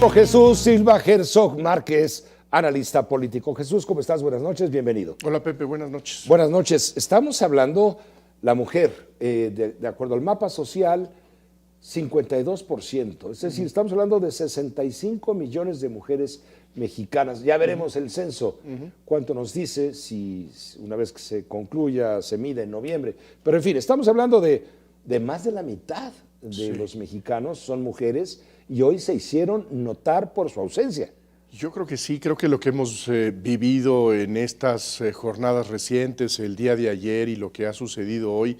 Jesús Silva Herzog Márquez, analista político. Jesús, ¿cómo estás? Buenas noches, bienvenido. Hola Pepe, buenas noches. Buenas noches. Estamos hablando la mujer, de acuerdo al mapa social, 52%. Es decir, estamos hablando de 65 millones de mujeres mexicanas. Ya veremos el censo, cuánto nos dice, si una vez que se concluya, se mide en noviembre. Pero en fin, estamos hablando de más de la mitad de los mexicanos son mujeres y hoy se hicieron notar por su ausencia. Yo creo que sí, creo que lo que hemos vivido en estas jornadas recientes, el día de ayer y lo que ha sucedido hoy,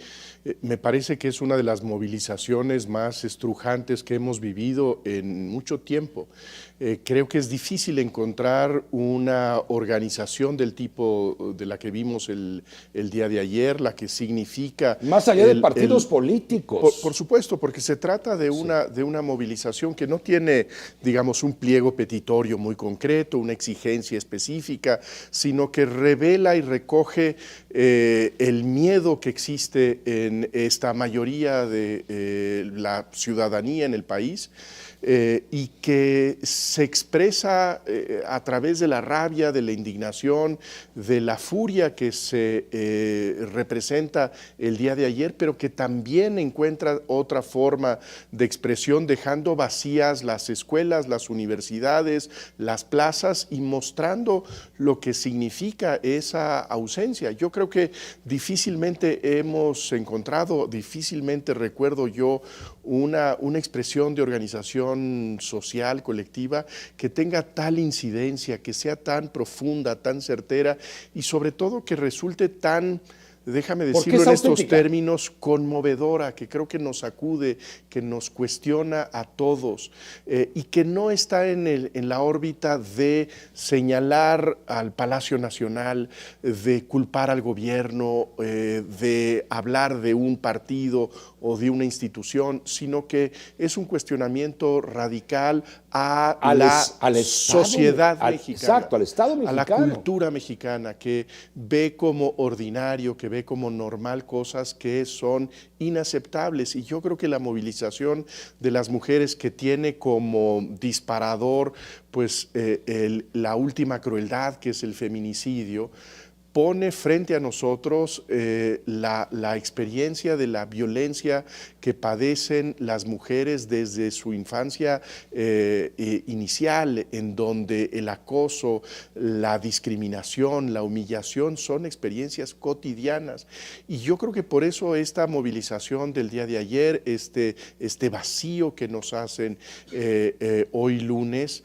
me parece que es una de las movilizaciones más estrujantes que hemos vivido en mucho tiempo. Creo que es difícil encontrar una organización del tipo de la que vimos el día de ayer, la que significa... Más allá de partidos políticos. Por supuesto, porque se trata de una movilización que no tiene, digamos, un pliego petitorio muy concreto, una exigencia específica, sino que revela y recoge el miedo que existe en esta mayoría de la ciudadanía en el país, y que se expresa a través de la rabia, de la indignación, de la furia que se representa el día de ayer, pero que también encuentra otra forma de expresión, dejando vacías las escuelas, las universidades, las plazas y mostrando lo que significa esa ausencia. Yo creo que difícilmente hemos encontrado, difícilmente recuerdo yo una expresión de organización social, colectiva, que tenga tal incidencia, que sea tan profunda, tan certera y sobre todo que resulte tan, déjame decirlo en estos términos, conmovedora, que creo que nos sacude, que nos cuestiona a todos y que no está en la órbita de señalar al Palacio Nacional, de culpar al gobierno, de hablar de un partido o de una institución, sino que es un cuestionamiento radical a la sociedad mexicana. Exacto, al Estado mexicano. A la cultura mexicana, que ve como ordinario, que ve como normal cosas que son inaceptables. Y yo creo que la movilización de las mujeres, que tiene como disparador pues la última crueldad, que es el feminicidio, pone frente a nosotros la experiencia de la violencia que padecen las mujeres desde su infancia inicial, en donde el acoso, la discriminación, la humillación son experiencias cotidianas. Y yo creo que por eso esta movilización del día de ayer, este vacío que nos hacen hoy lunes,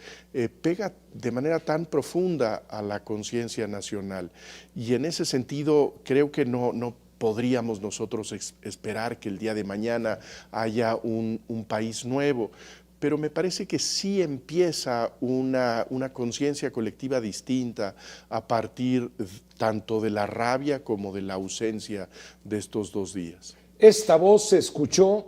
pega de manera tan profunda a la conciencia nacional. Y en ese sentido creo que no podríamos nosotros esperar que el día de mañana haya un país nuevo, pero me parece que sí empieza una conciencia colectiva distinta a partir tanto de la rabia como de la ausencia de estos 2 días. Esta voz se escuchó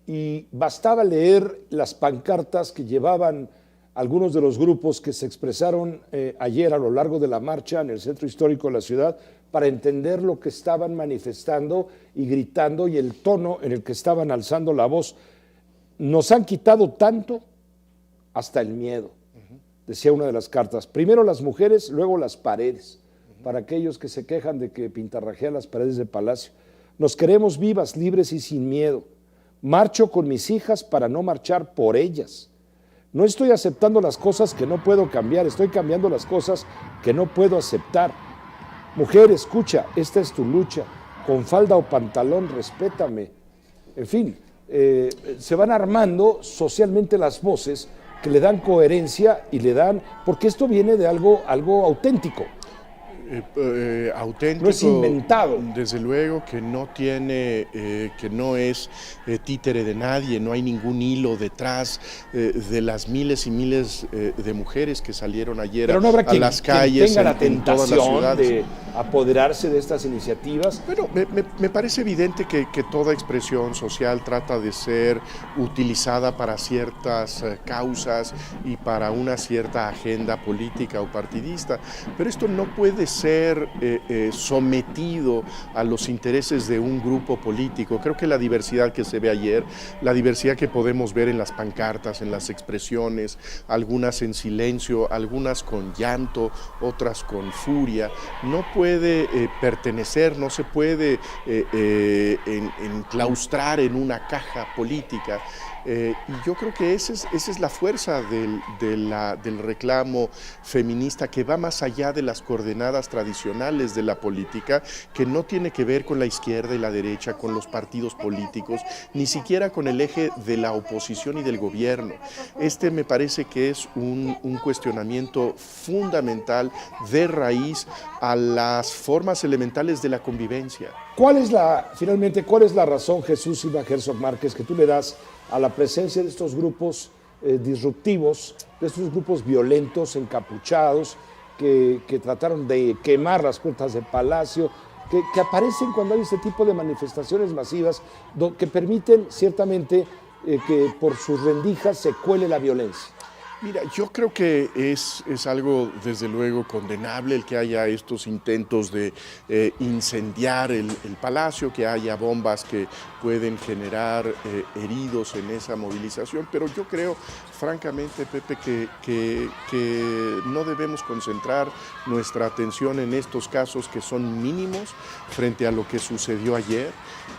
y bastaba leer las pancartas que llevaban algunos de los grupos que se expresaron ayer a lo largo de la marcha en el centro histórico de la ciudad para entender lo que estaban manifestando y gritando y el tono en el que estaban alzando la voz. Nos han quitado tanto hasta el miedo, decía una de las cartas. Primero las mujeres, luego las paredes, para aquellos que se quejan de que pintarrajean las paredes del palacio. Nos queremos vivas, libres y sin miedo. Marcho con mis hijas para no marchar por ellas. No estoy aceptando las cosas que no puedo cambiar, estoy cambiando las cosas que no puedo aceptar. Mujer, escucha, esta es tu lucha. Con falda o pantalón, respétame. En fin, se van armando socialmente las voces que le dan coherencia y le dan, porque esto viene de algo auténtico. Auténtico, no es inventado. Desde luego que no tiene, que no es títere de nadie, no hay ningún hilo detrás de las miles y miles de mujeres que salieron ayer pero no habrá a las calles tenga la en todas las tentación ciudades. apoderarse de estas iniciativas? Bueno, me parece evidente que toda expresión social trata de ser utilizada para ciertas causas y para una cierta agenda política o partidista, pero esto no puede ser sometido a los intereses de un grupo político. Creo que la diversidad que se ve ayer, la diversidad que podemos ver en las pancartas, en las expresiones, algunas en silencio, algunas con llanto, otras con furia, no puede pertenecer, no se puede enclaustrar en una caja política. Y yo creo que esa es la fuerza del reclamo feminista, que va más allá de las coordenadas tradicionales de la política, que no tiene que ver con la izquierda y la derecha, con los partidos políticos, ni siquiera con el eje de la oposición y del gobierno. Este me parece que es un cuestionamiento fundamental de raíz a las formas elementales de la convivencia. Finalmente, cuál es la razón, Jesús Silva Herzog Márquez, que tú le das a la presencia de estos grupos disruptivos, de estos grupos violentos, encapuchados, que trataron de quemar las puertas del Palacio, que aparecen cuando hay este tipo de manifestaciones masivas que permiten ciertamente que por sus rendijas se cuele la violencia? Mira, yo creo que es algo desde luego condenable el que haya estos intentos de incendiar el palacio, que haya bombas que pueden generar heridos en esa movilización, pero yo creo francamente, Pepe, que no debemos concentrar nuestra atención en estos casos que son mínimos frente a lo que sucedió ayer.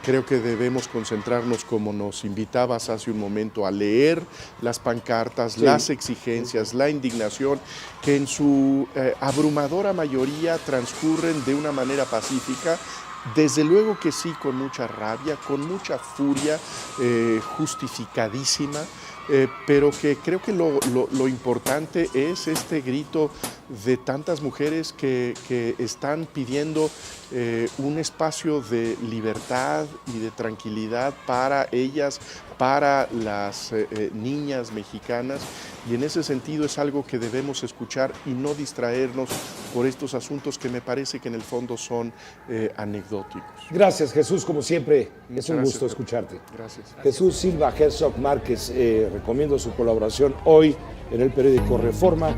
Creo que debemos concentrarnos, como nos invitabas hace un momento, a leer las pancartas, sí, las exigencias, la indignación, que en su abrumadora mayoría transcurren de una manera pacífica. Desde luego que sí, con mucha rabia, con mucha furia, justificadísima, pero que creo que lo importante es este grito de tantas mujeres que están pidiendo un espacio de libertad y de tranquilidad para ellas, para las niñas mexicanas, y en ese sentido es algo que debemos escuchar y no distraernos por estos asuntos que me parece que en el fondo son anecdóticos. Gracias, Jesús, como siempre. Muchas es un gracias, gusto escucharte. Gracias. Jesús Silva Herzog Márquez, recomiendo su colaboración hoy en el periódico Reforma.